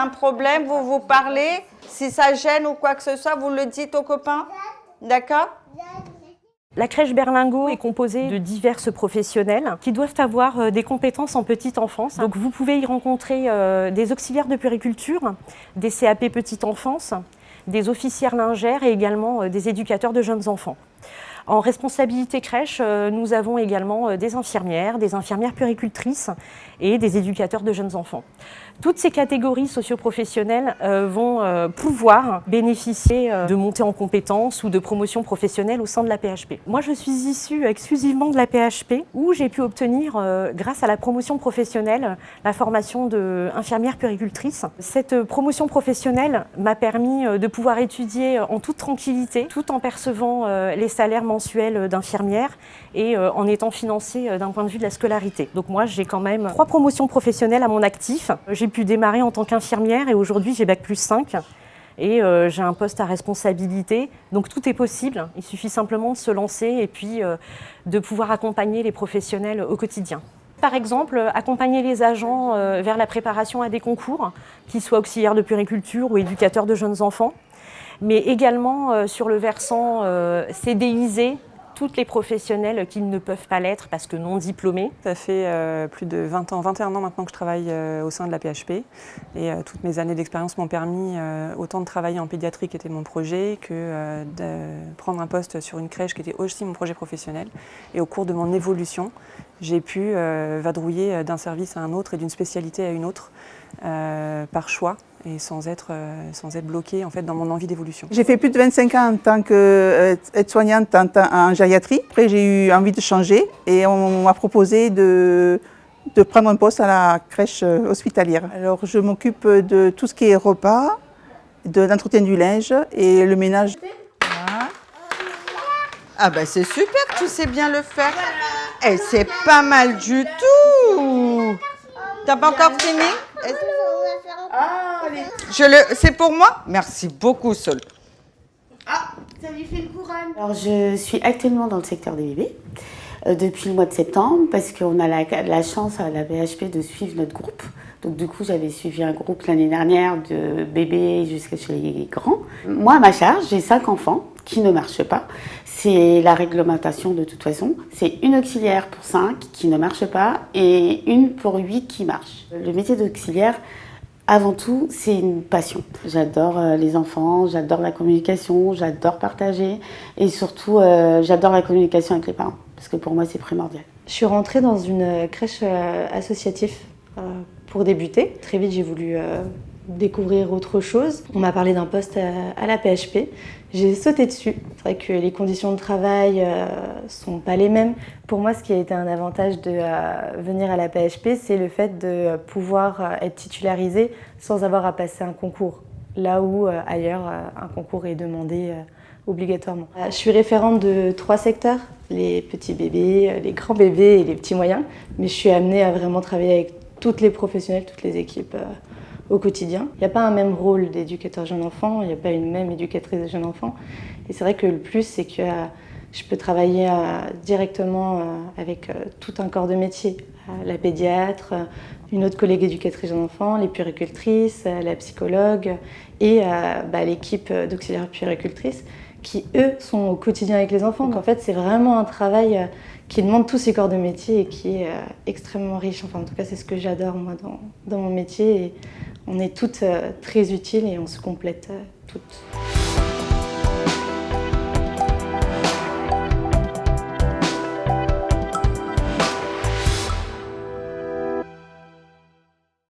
un problème, vous vous parlez. Si ça gêne ou quoi que ce soit, vous le dites aux copains. D'accord ? La crèche Berlingot est composée de diverses professionnels qui doivent avoir des compétences en petite enfance. Donc vous pouvez y rencontrer des auxiliaires de puériculture, des CAP petite enfance, des officières lingères et également des éducateurs de jeunes enfants. En responsabilité crèche, nous avons également des infirmières puéricultrices et des éducateurs de jeunes enfants. Toutes ces catégories socioprofessionnelles vont pouvoir bénéficier de montées en compétences ou de promotions professionnelles au sein de la PHP. Moi, je suis issue exclusivement de la PHP où j'ai pu obtenir, grâce à la promotion professionnelle, la formation d'infirmière puéricultrice. Cette promotion professionnelle m'a permis de pouvoir étudier en toute tranquillité, tout en percevant les salaires mensuels d'infirmière et en étant financée d'un point de vue de la scolarité. Donc moi, j'ai quand même 3 promotions professionnelles à mon actif. J'ai pu démarrer en tant qu'infirmière et aujourd'hui j'ai Bac+5 et j'ai un poste à responsabilité. Donc tout est possible, il suffit simplement de se lancer et puis de pouvoir accompagner les professionnels au quotidien. Par exemple, accompagner les agents vers la préparation à des concours, qu'ils soient auxiliaires de puériculture ou éducateurs de jeunes enfants, mais également sur le versant CDIsé, toutes les professionnels qui ne peuvent pas l'être parce que non diplômés. Ça fait plus de 21 ans maintenant que je travaille au sein de la PHP et toutes mes années d'expérience m'ont permis autant de travailler en pédiatrie qui était mon projet que de prendre un poste sur une crèche qui était aussi mon projet professionnel. Et au cours de mon évolution, j'ai pu vadrouiller d'un service à un autre et d'une spécialité à une autre par choix et sans être bloquée en fait, dans mon envie d'évolution. J'ai fait plus de 25 ans en tant qu'aide-soignante en gériatrie. Après, j'ai eu envie de changer et on m'a proposé de prendre un poste à la crèche hospitalière. Alors, je m'occupe de tout ce qui est repas, de l'entretien du linge et le ménage. Voilà. Ah ben c'est super, tu sais bien le faire. Et c'est pas mal du tout. T'as pas encore fini? C'est pour moi? Merci beaucoup, Sol. Ah, ça lui fait une couronne. Alors, je suis actuellement dans le secteur des bébés depuis le mois de septembre parce qu'on a la chance à la PHP de suivre notre groupe. Donc, du coup, j'avais suivi un groupe l'année dernière de bébés jusqu'à chez les grands. Moi, à ma charge, j'ai 5 enfants qui ne marchent pas. C'est la réglementation de toute façon. C'est une auxiliaire pour 5 qui ne marche pas et une pour 8 qui marche. Le métier d'auxiliaire, avant tout, c'est une passion. J'adore les enfants, j'adore la communication, j'adore partager et surtout, j'adore la communication avec les parents parce que pour moi, c'est primordial. Je suis rentrée dans une crèche associative pour débuter. Très vite, j'ai voulu découvrir autre chose. On m'a parlé d'un poste à la PHP. J'ai sauté dessus. C'est vrai que les conditions de travail sont pas les mêmes. Pour moi, ce qui a été un avantage de venir à la PHP, c'est le fait de pouvoir être titularisée sans avoir à passer un concours. Là où ailleurs, un concours est demandé obligatoirement. Je suis référente de 3 secteurs, les petits bébés, les grands bébés et les petits moyens. Mais je suis amenée à vraiment travailler avec toutes les professionnels, toutes les équipes au quotidien. Il n'y a pas un même rôle d'éducateur jeune enfant, il n'y a pas une même éducatrice de jeune enfant. Et c'est vrai que le plus, c'est que je peux travailler directement avec tout un corps de métier. La pédiatre, une autre collègue éducatrice jeune enfant, les puéricultrices, la psychologue et l'équipe d'auxiliaires puéricultrices qui, eux, sont au quotidien avec les enfants. Donc en fait, c'est vraiment un travail qui demande tous ces corps de métier et qui est extrêmement riche. Enfin, en tout cas, c'est ce que j'adore, moi, dans mon métier. Et on est toutes très utiles et on se complète toutes.